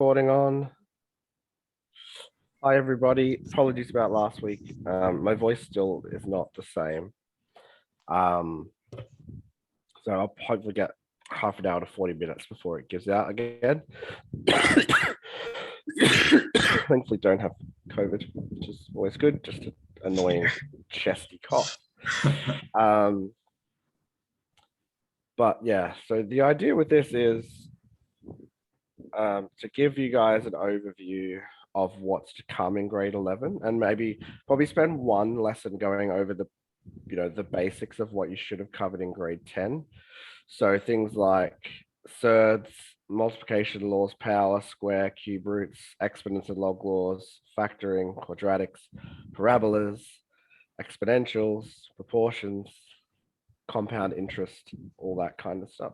Recording on. Hi, everybody. Apologies about last week. My voice still is not the same. So I'll hopefully get half an hour to 40 minutes before it gives out again. Thankfully, don't have COVID, which is always good. Just an annoying chesty cough. But yeah, so the idea with this is to give you guys an overview of what's to come in grade 11, and probably spend one lesson going over the basics of what you should have covered in grade 10. So things like surds, multiplication laws, power, square, cube roots, exponents and log laws, factoring, quadratics, parabolas, exponentials, proportions, compound interest, all that kind of stuff.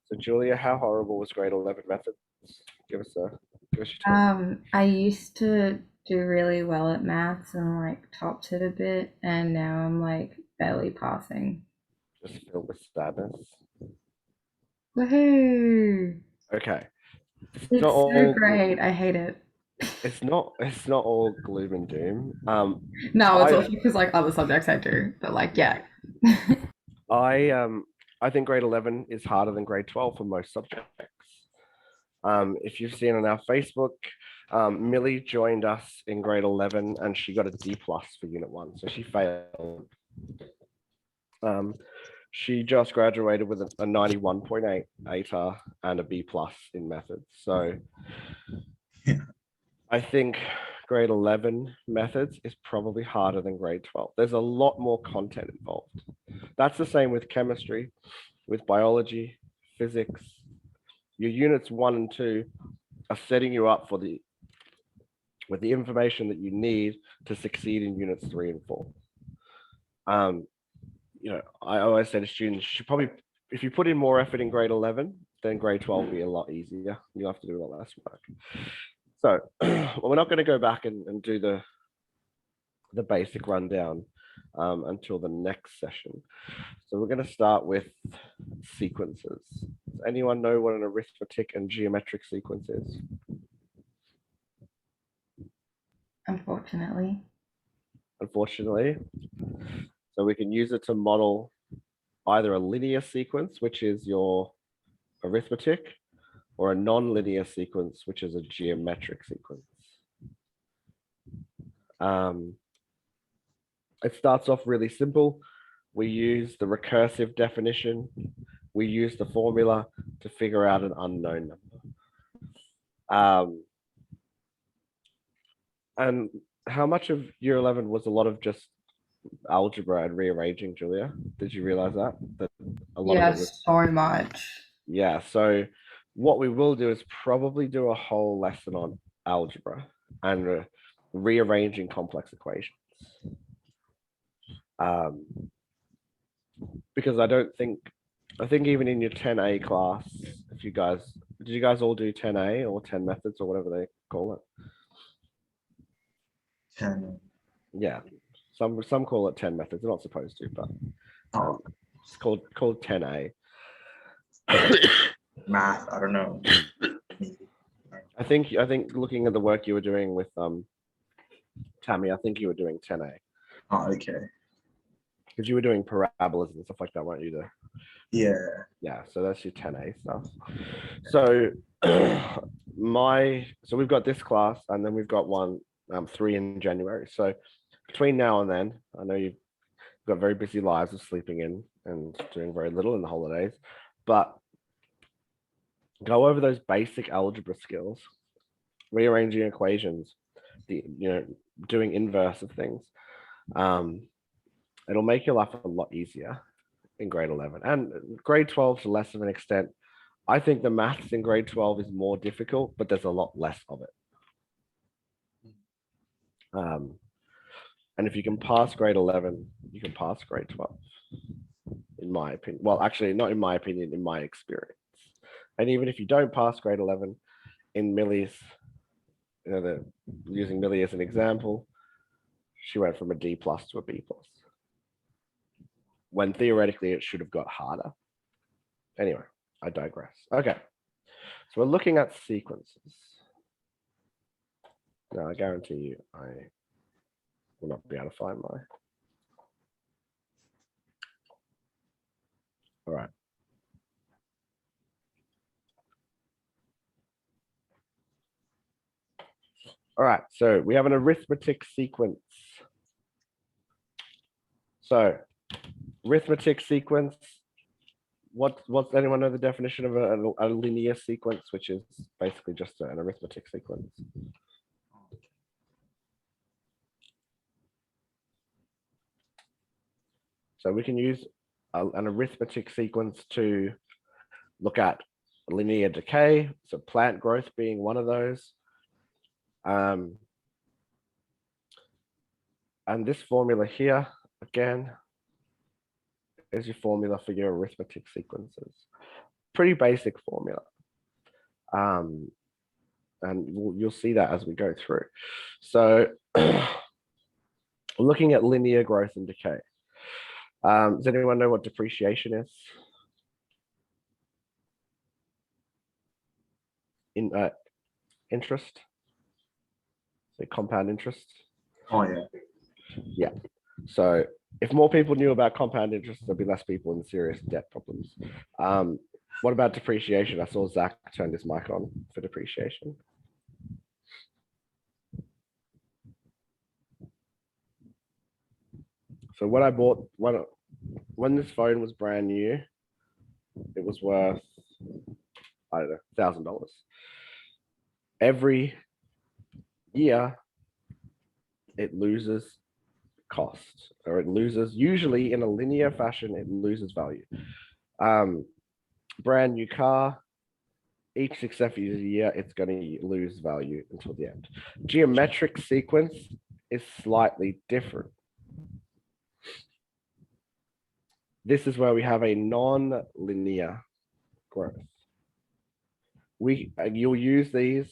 So Julia, how horrible was grade 11 methods? Give us your take. I used to do really well at maths and like topped it a bit, and now I'm like barely passing. Just filled with sadness. Woohoo! Okay. It's not It's so all great. I hate it. it's not all gloom and doom. No, it's I also because like other subjects I do, but like yeah. I think grade 11 is harder than grade 12 for most subjects. If you've seen on our Facebook, Millie joined us in grade 11 and she got a D plus for unit 1, so she failed. She just graduated with a 91.8 ATAR and a B plus in methods. So I think grade 11 methods is probably harder than grade 12. There's a lot more content involved. That's the same with chemistry, with biology, physics. Your units 1 and 2 are setting you up with the information that you need to succeed in units 3 and 4. I always say to students, you should probably, if you put in more effort in grade 11, then grade 12 will be a lot easier. You'll have to do a lot less work. So well, we're not going to go back and do the basic rundown until the next session. So we're going to start with sequences. Does anyone know what an arithmetic and geometric sequence is? Unfortunately. Unfortunately. So we can use it to model either a linear sequence, which is your arithmetic, or a non-linear sequence, which is a geometric sequence. It starts off really simple. We use the recursive definition. We use the formula to figure out an unknown number. And how much of year 11 was a lot of just algebra and rearranging, Julia? Did you realize that a lot of Yeah, it was? so much. Yeah, so what we will do is probably do a whole lesson on algebra and rearranging complex equations. Because I think even in your 10A class, if you guys, did you guys all do 10A or 10 methods or whatever they call it? 10. Yeah, some call it 10 methods. They're not supposed to, but it's called 10A. Math, I don't know. I think looking at the work you were doing with Tammy, I think you were doing 10A. Oh, okay. Because you were doing parabolas and stuff like that, weren't you? Yeah. Yeah, so that's your 10A stuff. So so we've got this class, and then we've got 3 in January. So between now and then, I know you've got very busy lives of sleeping in and doing very little in the holidays, but go over those basic algebra skills, rearranging equations, doing inverse of things. It'll make your life a lot easier in grade 11, and grade 12 to less of an extent. I think the maths in grade 12 is more difficult, but there's a lot less of it. And if you can pass grade 11, you can pass grade 12, in my opinion. Well, actually, not in my opinion, in my experience. And even if you don't pass grade 11, in Millie's, using Millie as an example, she went from a D plus to a B plus, when theoretically it should have got harder. Anyway, I digress. Okay, So we're looking at sequences. Now I guarantee you I will not be able to find my. All right. All right, so we have an arithmetic sequence. So arithmetic sequence, what's anyone know the definition of a linear sequence, which is basically just an arithmetic sequence? So we can use an arithmetic sequence to look at linear decay, so plant growth being one of those. And this formula here, again, is your formula for your arithmetic sequences. Pretty basic formula. And you'll see that as we go through. So looking at linear growth and decay. Does anyone know what depreciation is? Interest? So compound interest? Oh, yeah. Yeah. So if more people knew about compound interest, there'd be less people in serious debt problems. What about depreciation? I saw Zach turn his mic on for depreciation. So when I bought, when this phone was brand new, it was worth, I don't know, $1,000. Every year, it loses cost, or it loses, usually in a linear fashion, it loses value. Brand new car, each successive year, it's going to lose value until the end. Geometric sequence is slightly different. This is where we have a non-linear growth. You'll use these.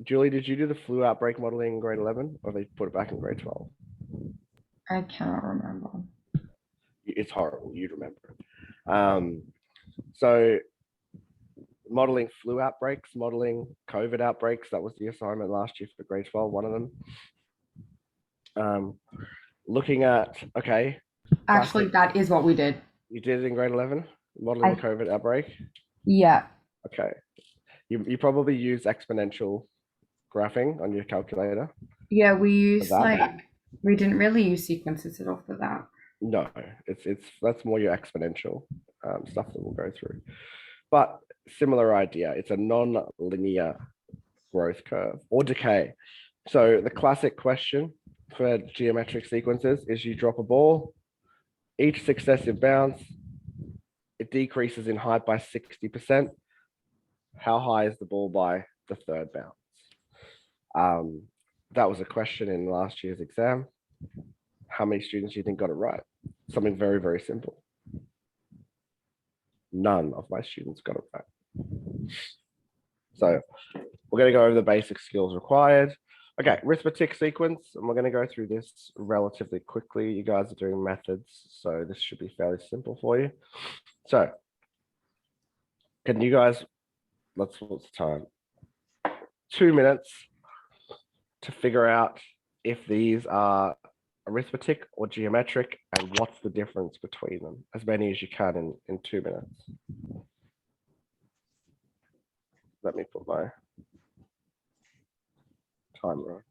Julie, did you do the flu outbreak modeling in grade 11, or they put it back in grade 12? I cannot remember. It's horrible. You'd remember. So modeling flu outbreaks, modeling COVID outbreaks. That was the assignment last year for grade 12, one of them. Looking at, okay. Actually, that is what we did. You did it in grade 11, modeling the COVID outbreak? Yeah. Okay. You probably use exponential graphing on your calculator. Yeah, we used we didn't really use sequences at all for that. No, that's more your exponential stuff that we'll go through. But similar idea, it's a non-linear growth curve or decay. So the classic question for geometric sequences is you drop a ball, each successive bounce, it decreases in height by 60%. How high is the ball by the third bounce? That was a question in last year's exam. How many students do you think got it right? Something very, very simple. None of my students got it right. So we're going to go over the basic skills required. Okay, arithmetic sequence, and we're going to go through this relatively quickly. You guys are doing methods, so this should be fairly simple for you. So can you guys, what's the time? 2 minutes to figure out if these are arithmetic or geometric and what's the difference between them, as many as you can in 2 minutes. Let me put my timer on.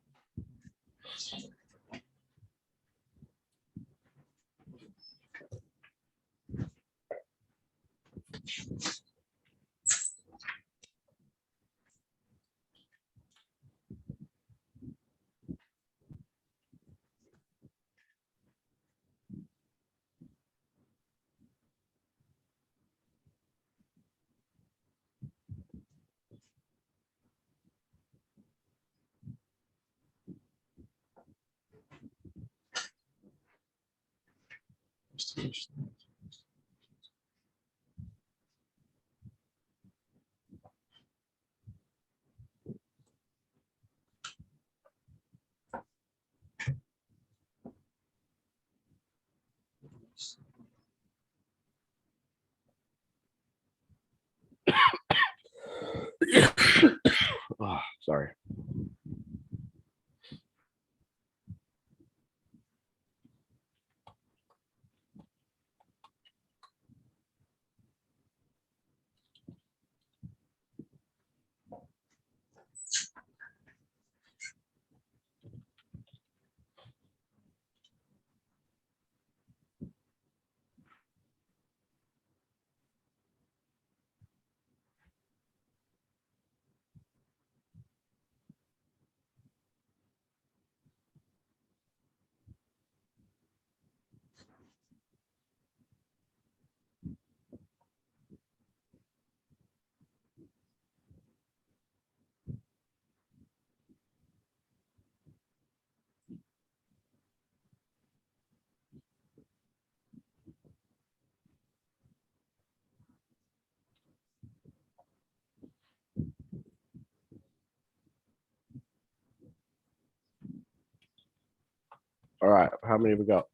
All right, how many have we got?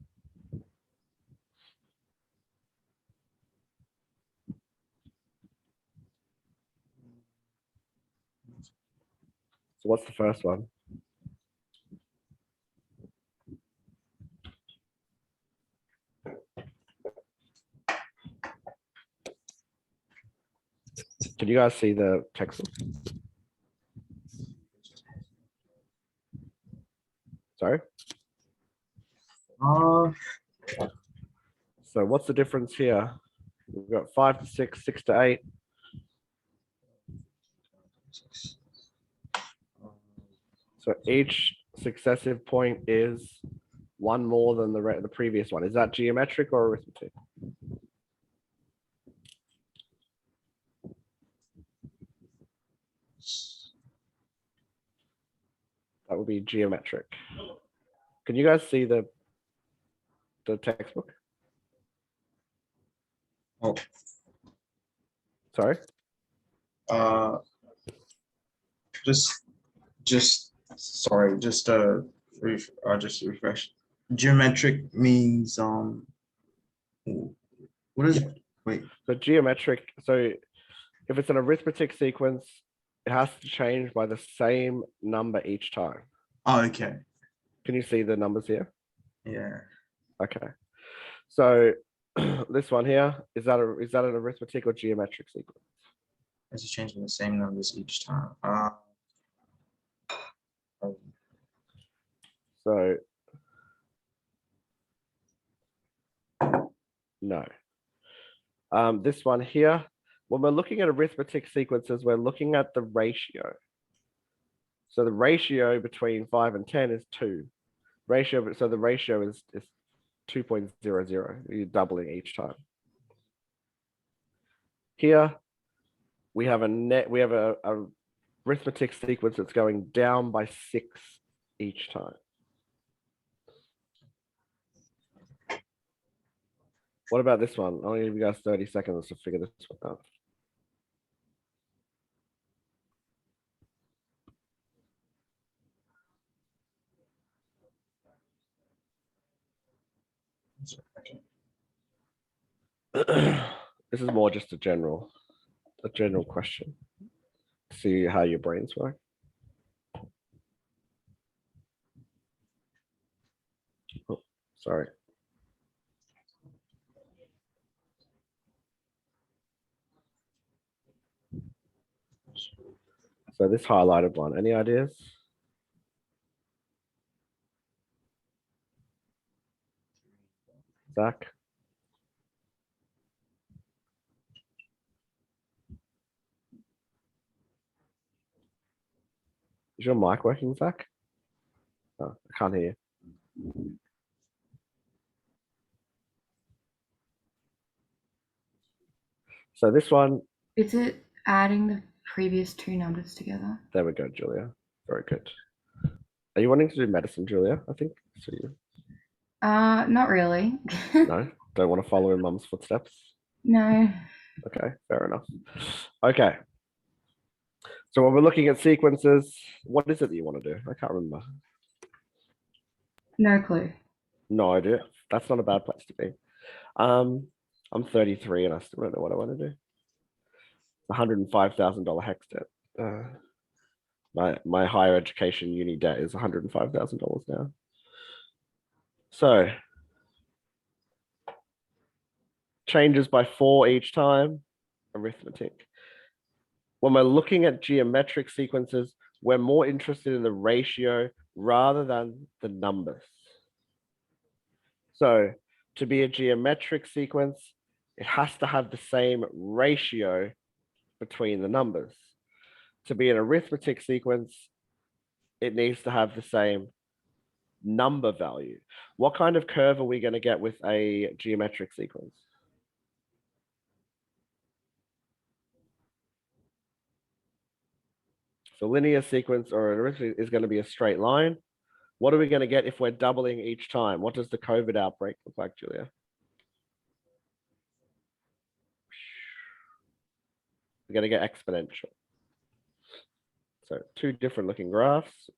So what's the first one? Can you guys see the text? Sorry. Uh, So what's the difference here? We've got 5 to 6, 6 to 8. So each successive point is one more than the previous one. Is that geometric or arithmetic? That would be geometric. Can you guys see the textbook? oh, Sorry. Just sorry, just just refresh. Geometric means what is wait? So geometric, so if it's an arithmetic sequence, it has to change by the same number each time. Oh, okay. Can you see the numbers here? Yeah. Okay. So this one here, is that an arithmetic or geometric sequence? It's just changing the same numbers each time. So no. This one here, when we're looking at arithmetic sequences, we're looking at the ratio. So the ratio between 5 and 10 is 2. So the ratio is 2.00. You're doubling each time. Here we have a arithmetic sequence that's going down by 6 each time. What about this one? I'll give you guys 30 seconds to figure this one out. This is more just a general question. See how your brains work. Oh, sorry. So this highlighted one, any ideas? Zach? Is your mic working, Zach? Oh, I can't hear you. So this one. Is it adding the previous two numbers together? There we go, Julia. Very good. Are you wanting to do medicine, Julia? I think so. Not really. No, don't want to follow in mum's footsteps. No. Okay, fair enough. Okay. So when we're looking at sequences, what is it that you want to do? I can't remember. No clue. No idea. That's not a bad place to be. I'm 33 and I still don't know what I want to do. $105,000 hex debt. My higher education uni debt is $105,000 now. So changes by 4 each time, arithmetic. When we're looking at geometric sequences, we're more interested in the ratio rather than the numbers. So to be a geometric sequence, it has to have the same ratio between the numbers. To be an arithmetic sequence, it needs to have the same number value. What kind of curve are we going to get with a geometric sequence? So linear sequence or an arithmetic is going to be a straight line. What are we going to get if we're doubling each time? What does the COVID outbreak look like, Julia? We're going to get exponential. So 2 different looking graphs.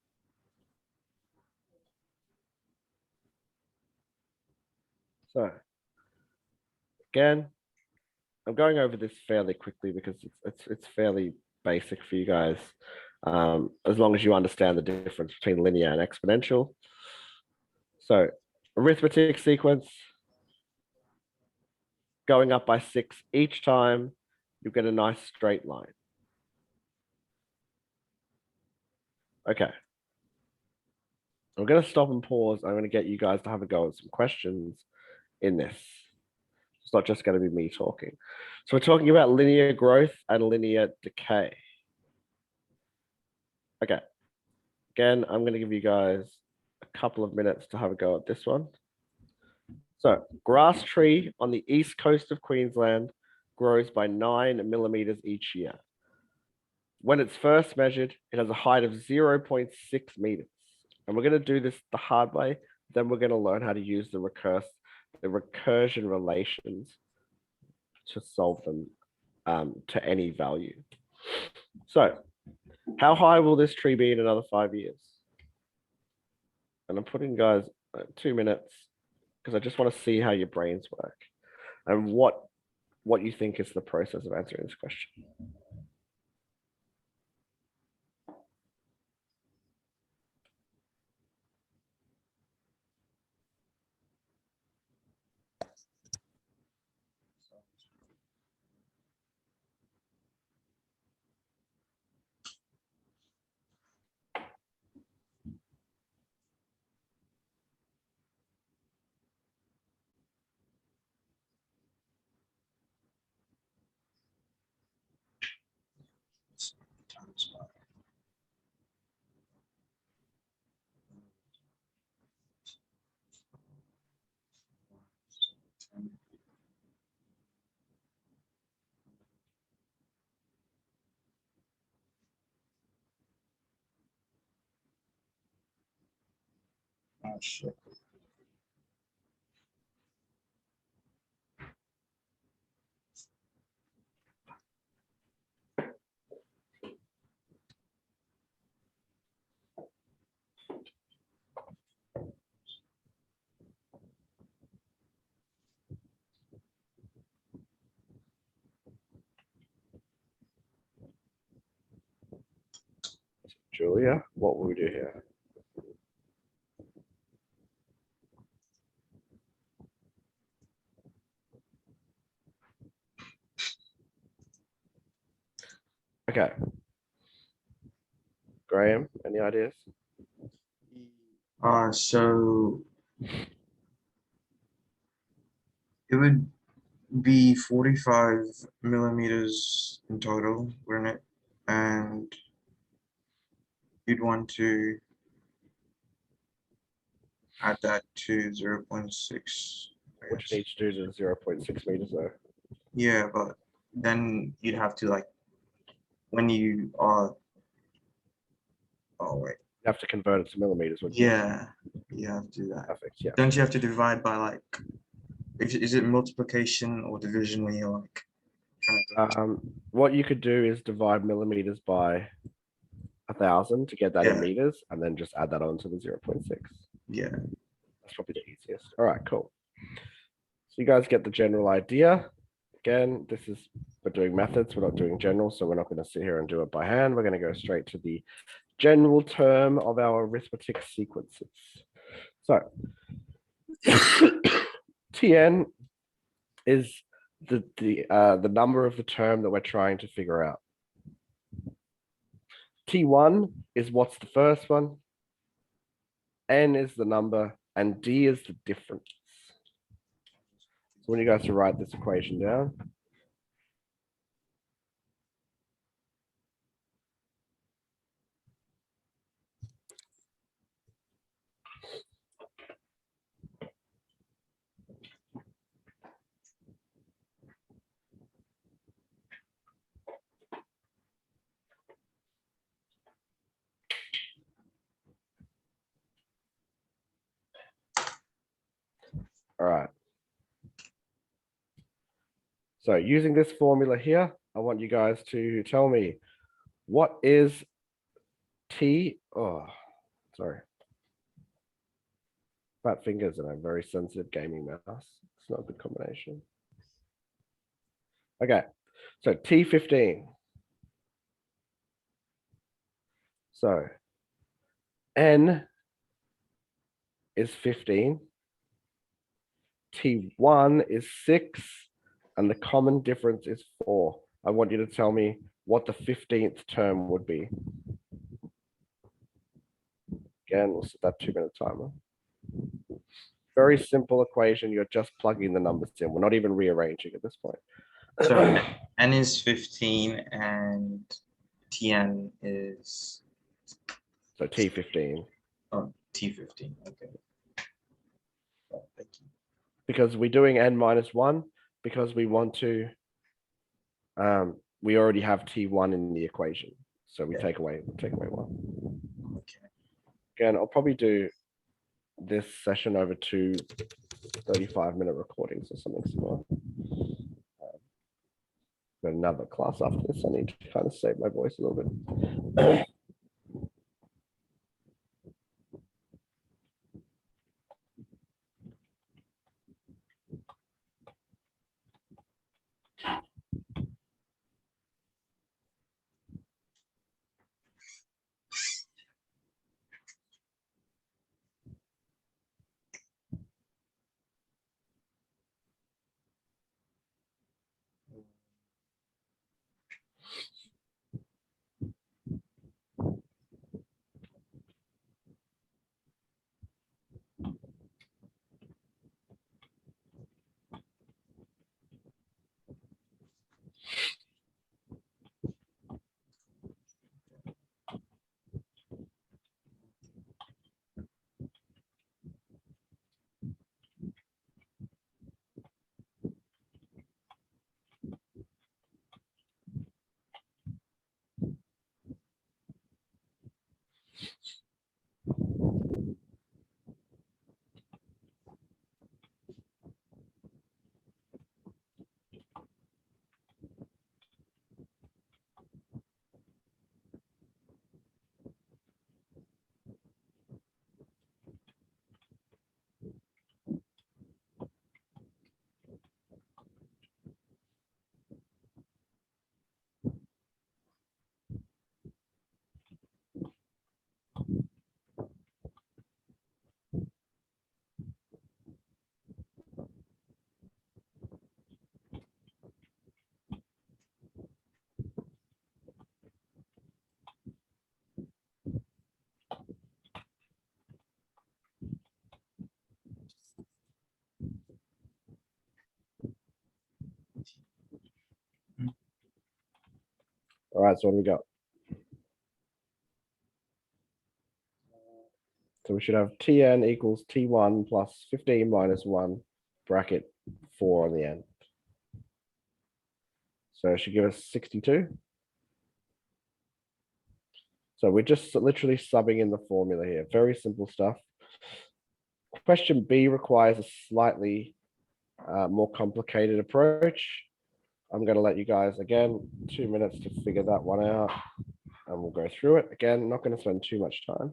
So again, I'm going over this fairly quickly because it's fairly basic for you guys. As long as you understand the difference between linear and exponential. So arithmetic sequence, going up by 6 each time, you get a nice straight line. Okay. I'm going to stop and pause. I'm going to get you guys to have a go at some questions in this. It's not just going to be me talking. So we're talking about linear growth and linear decay. Okay. Again, I'm going to give you guys a couple of minutes to have a go at this one. So grass tree on the east coast of Queensland grows by 9 millimeters each year. When it's first measured, it has a height of 0.6 meters. And we're going to do this the hard way. Then we're going to learn how to use the recursion relations to solve them to any value. So how high will this tree be in another 5 years? And I'm putting guys 2 minutes because I just want to see how your brains work and what you think is the process of answering this question. Oh shit. Julia, what will we do here? Okay. Graham, any ideas? So it would be 45 millimeters in total, wouldn't it? And you'd want to add that to 0.6. Which needs to do to 0.6 meters though. Yeah, but then you'd have to like, when you are, oh wait, You have to convert it to millimeters. Wouldn't you? yeah, you have to do that. Perfect. Yeah. Don't you have to divide by like, is it multiplication or division when you're like trying to What you could do is divide millimeters by 1,000 to get that in Yeah. meters, and then just add that on to the 0.6. yeah. That's probably the easiest. All right, cool. So you guys get the general idea. Again, we're doing methods, we're not doing general, so we're not going to sit here and do it by hand. We're going to go straight to the general term of our arithmetic sequences. So Tn is the number of the term that we're trying to figure out. T1 is what's the first one, N is the number, and D is the difference. So I want you guys to write this equation down. All right. So using this formula here, I want you guys to tell me what is T, oh, sorry. Fat fingers and a very sensitive gaming mouse. It's not a good combination. Okay, so T15. So N is 15. T1 is 6. And the common difference is 4. I want you to tell me what the 15th term would be. Again, we'll set that 2-minute timer. Very simple equation. You're just plugging the numbers in. We're not even rearranging at this point. So N is 15 and Tn is So T15. T15. Okay. Oh, thank you. Because we're doing N minus 1, because we want to, we already have T1 in the equation. So we take away 1. Okay. Again, I'll probably do this session over 2 35-minute recordings or something similar. Got another class after this. I need to kind of save my voice a little bit. All right, so what do we got? So we should have Tn equals T1 plus 15 minus 1 bracket 4 on the end. So it should give us 62. So we're just literally subbing in the formula here. Very simple stuff. Question B requires a slightly more complicated approach. I'm going to let you guys, again, 2 minutes to figure that one out. And we'll go through it. Again, not going to spend too much time.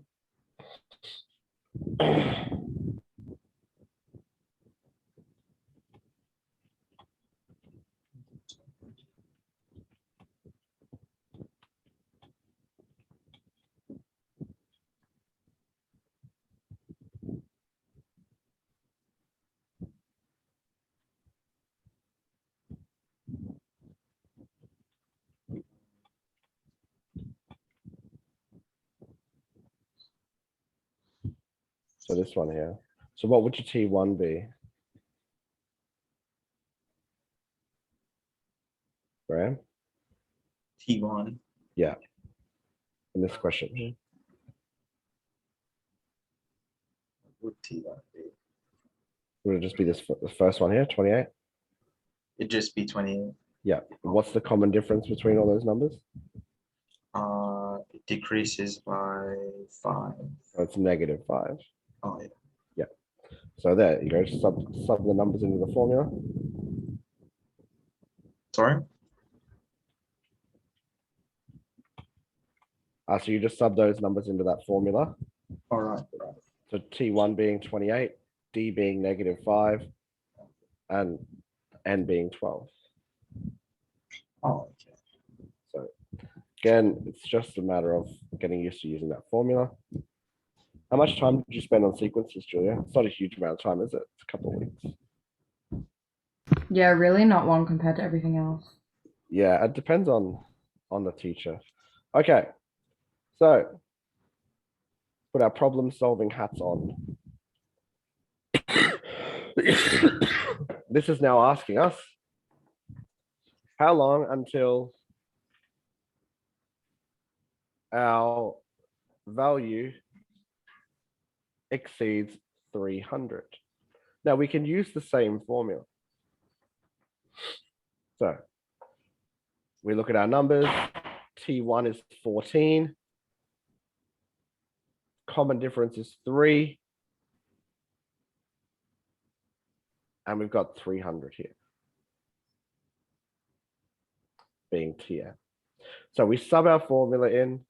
So this one here. So what would your T1 be? Graham? T1. Yeah. In this question. What would T1 be? Would it just be this the first one here, 28? It'd just be 28. Yeah. What's the common difference between all those numbers? It decreases by 5. So it's -5. Oh yeah. Yeah. So there you go. Sub the numbers into the formula. Sorry. So you just sub those numbers into that formula. All right. So T1 being 28, D being -5, and N being 12. Oh, okay. So again, it's just a matter of getting used to using that formula. How much time did you spend on sequences, Julia? It's not a huge amount of time, is it? It's a couple of weeks. Yeah, really not long compared to everything else. Yeah, it depends on the teacher. Okay, so put our problem solving hats on. This is now asking us how long until our value exceeds 300. Now we can use the same formula. So we look at our numbers. T1 is 14. Common difference is 3. And we've got 300 here, being Tn. So we sub our formula in.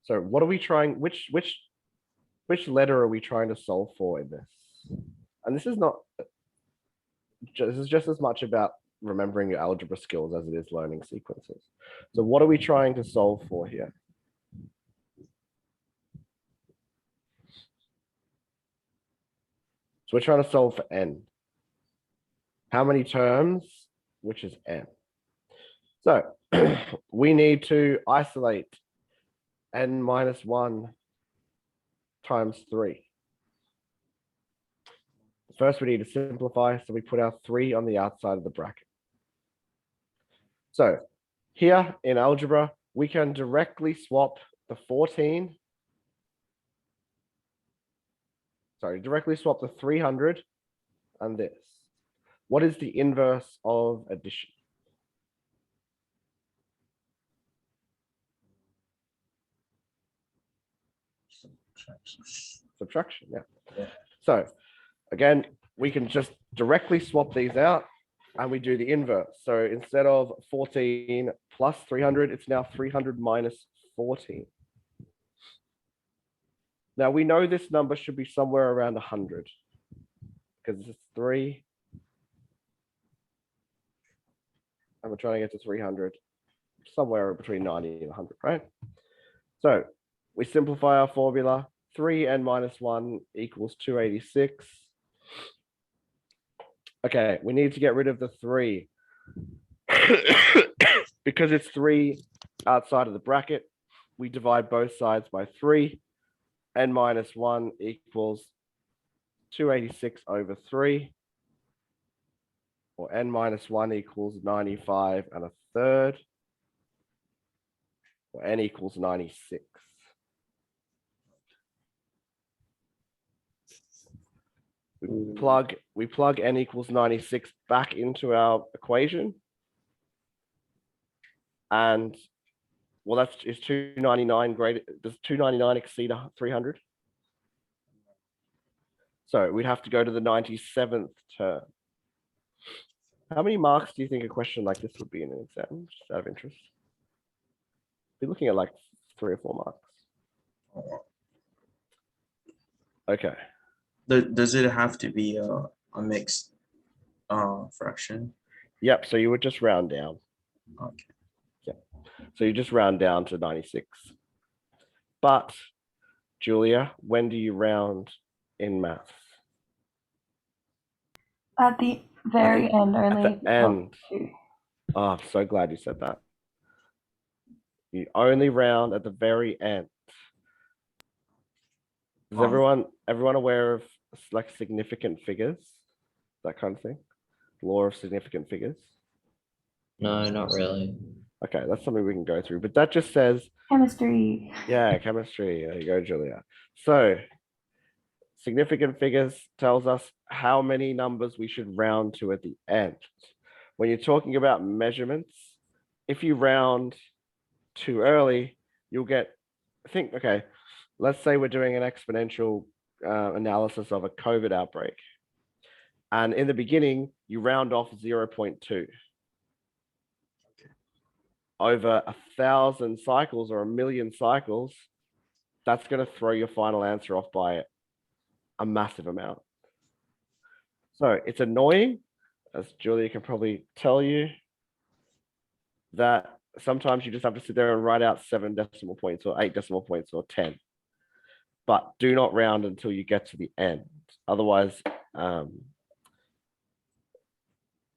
So what are we trying, which letter are we trying to solve for in this? And this is not, this is just as much about remembering your algebra skills as it is learning sequences. So what are we trying to solve for here? So we're trying to solve for n. How many terms, which is n? So we need to isolate n minus 1 times 3. First, we need to simplify, so we put our 3 on the outside of the bracket. So here in algebra, we can directly swap the 14. Sorry, directly swap the 300 and this. What is the inverse of addition? Subtraction, yeah. So again, we can just directly swap these out and we do the inverse. So instead of 14 plus 300, it's now 300 minus 14. Now we know this number should be somewhere around 100 because it's 3. And we're trying to get to 300, somewhere between 90 and 100, right? So we simplify our formula. 3n minus 1 equals 286. Okay, we need to get rid of the 3. Because it's 3 outside of the bracket, we divide both sides by 3. N minus 1 equals 286 over 3. Or n minus 1 equals 95 and a third. Or n equals 96. We plug n equals 96 back into our equation. And well, is 299 greater? Does 299 exceed 300? So we'd have to go to the 97th term. How many marks do you think a question like this would be in an exam, just out of interest? Be looking at like 3 or 4 marks. Okay. Does it have to be a mixed fraction? Yep, so you would just round down. Okay. Yeah. So you just round down to 96. But Julia, when do you round in maths? At the very end, only. At the end. Oh, I'm so glad you said that. You only round at the very end. Is everyone aware of like significant figures? That kind of thing? Law of significant figures? No, not really. Okay, that's something we can go through. But that just says Chemistry. Yeah, chemistry. There you go, Julia. So significant figures tells us how many numbers we should round to at the end. When you're talking about measurements, if you round too early, you'll get, okay, let's say we're doing an exponential analysis of a COVID outbreak. And in the beginning, you round off 0.2. over 1,000 cycles or 1,000,000 cycles, that's going to throw your final answer off by a massive amount. So it's annoying, as Julia can probably tell you, that sometimes you just have to sit there and write out 7 decimal points or 8 decimal points or 10. But do not round until you get to the end. Otherwise,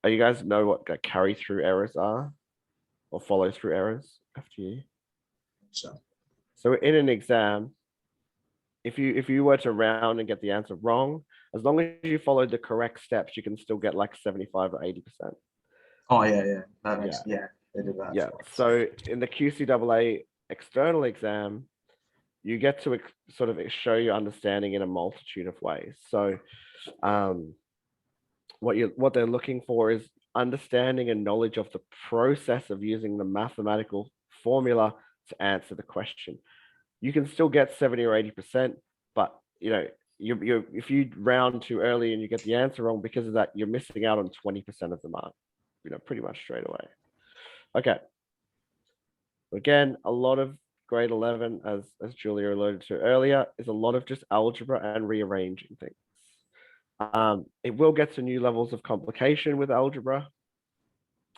you guys know what carry through errors are or follow through errors after you? So in an exam, if you were to round and get the answer wrong, as long as you followed the correct steps, you can still get like 75 or 80%. Oh yeah. That makes they do that. Yeah. So in the QCAA external exam, you get to sort of show your understanding in a multitude of ways. So what they're looking for is understanding and knowledge of the process of using the mathematical formula to answer the question. You can still get 70 or 80%, but if you round too early and you get the answer wrong because of that, you're missing out on 20% of the mark, pretty much straight away. Okay. Again, a lot of grade 11, as Julia alluded to earlier, is a lot of just algebra and rearranging things. It will get to new levels of complication with algebra,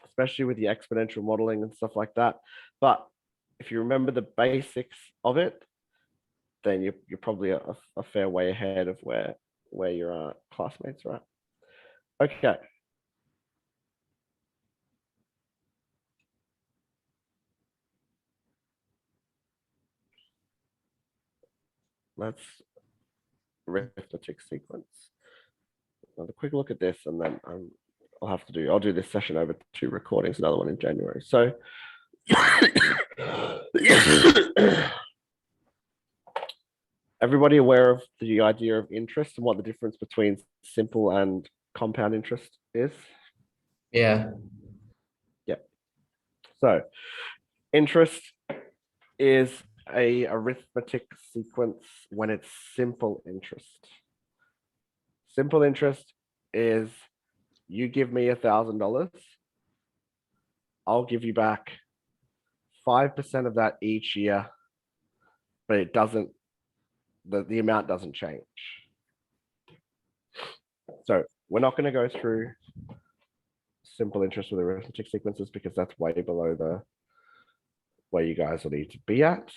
especially with the exponential modeling and stuff like that. But if you remember the basics of it, then you're probably a fair way ahead of where your classmates are at. Okay. Let's arithmetic sequence. Have a quick look at this, and then I'll do this session over 2 recordings, another one in January. So everybody aware of the idea of interest and what the difference between simple and compound interest is? Yeah. Yeah. So interest is a arithmetic sequence when it's simple interest. Simple interest is you give me $1,000, I'll give you back 5% of that each year, but it doesn't, the amount doesn't change. So we're not going to go through simple interest with arithmetic sequences because that's way below the where you guys will need to be at.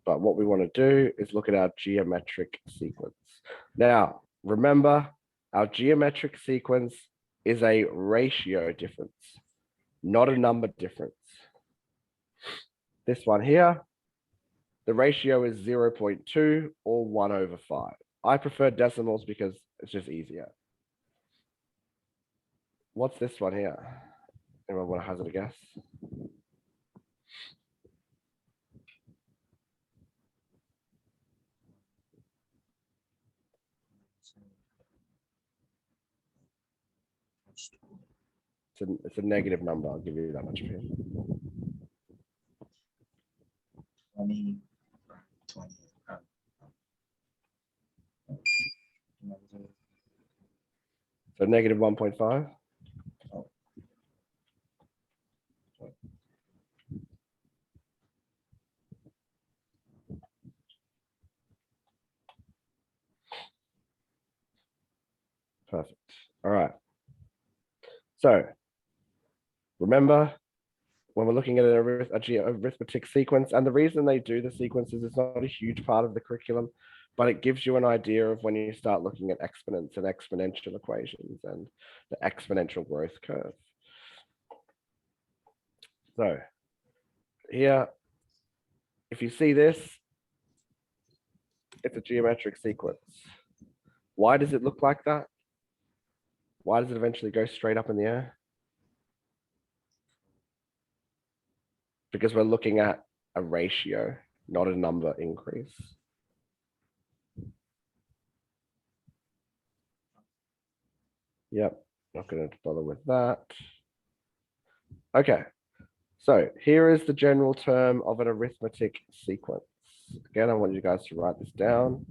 But what we want to do is look at our geometric sequence. Now, remember, our geometric sequence is a ratio difference, not a number difference. This one here, the ratio is 0.2 or 1/5. I prefer decimals because it's just easier. What's this one here? Anyone want to hazard a guess? It's a negative number. I'll give you that much. 20. So negative 1.5. Perfect. All right. So remember, when we're looking at an arithmetic sequence, and the reason they do the sequences is not a huge part of the curriculum, but it gives you an idea of when you start looking at exponents and exponential equations and the exponential growth curve. So here, if you see this, it's a geometric sequence. Why does it look like that? Why does it eventually go straight up in the air? Because we're looking at a ratio, not a number increase. Yep, not going to bother with that. Okay, so here is the general term of an arithmetic sequence. Again, I want you guys to write this down.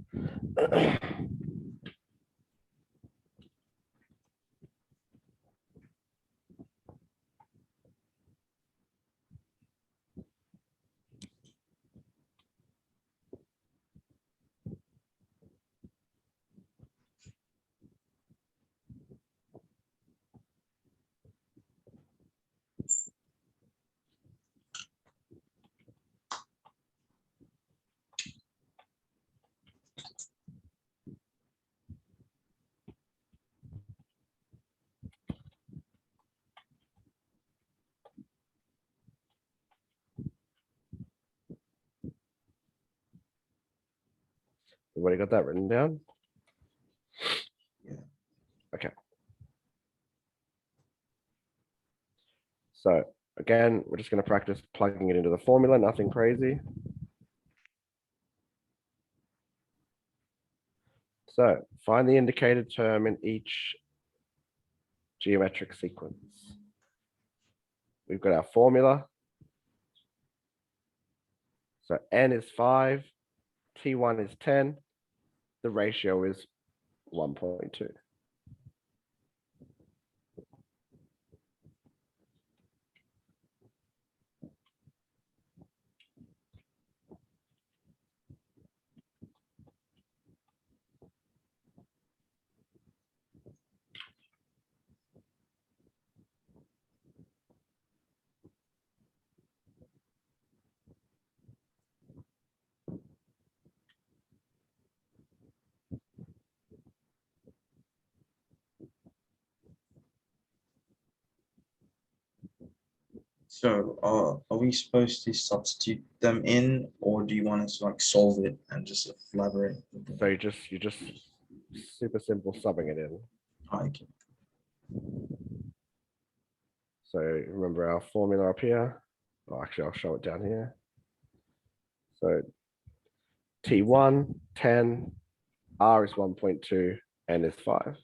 Everybody got that written down? Yeah. Okay. So again, we're just going to practice plugging it into the formula, nothing crazy. So find the indicated term in each geometric sequence. We've got our formula. So n is 5, t1 is 10, the ratio is 1.2. So are we supposed to substitute them in, or do you want us to like solve it and just elaborate? So you just super simple subbing it in. Okay. So remember our formula up here. Oh, actually, I'll show it down here. So T1, 10, R is 1.2, N is 5.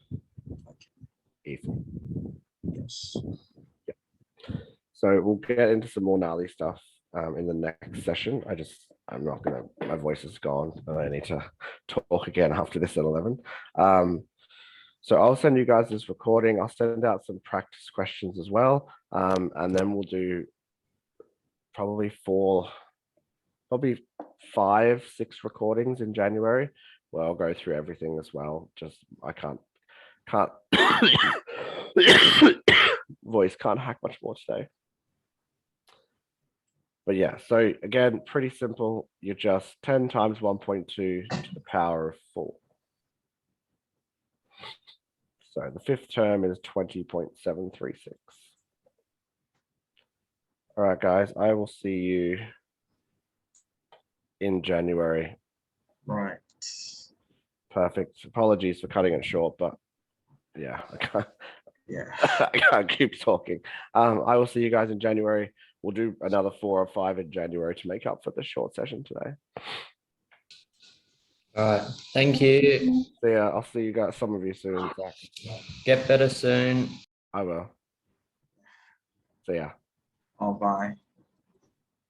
Easy. Yes. So we'll get into some more gnarly stuff in the next session. I'm not gonna, my voice is gone and I need to talk again after this at 11. So I'll send you guys this recording. I'll send out some practice questions as well. And then we'll do probably 5, 6 recordings in January where I'll go through everything as well. Just, I can't voice can't hack much more today. But yeah, so again, pretty simple. You're just 10 times 1.2 to the power of 4. So the fifth term is 20.736. All right, guys, I will see you in January. Right. Perfect. Apologies for cutting it short, but yeah, Yeah. I can't keep talking. I will see you guys in January. We'll do another 4 or 5 in January to make up for the short session today. All right. Thank you. So yeah, I'll see you guys, some of you soon. Zach. Get better soon. I will. So yeah. Oh, bye.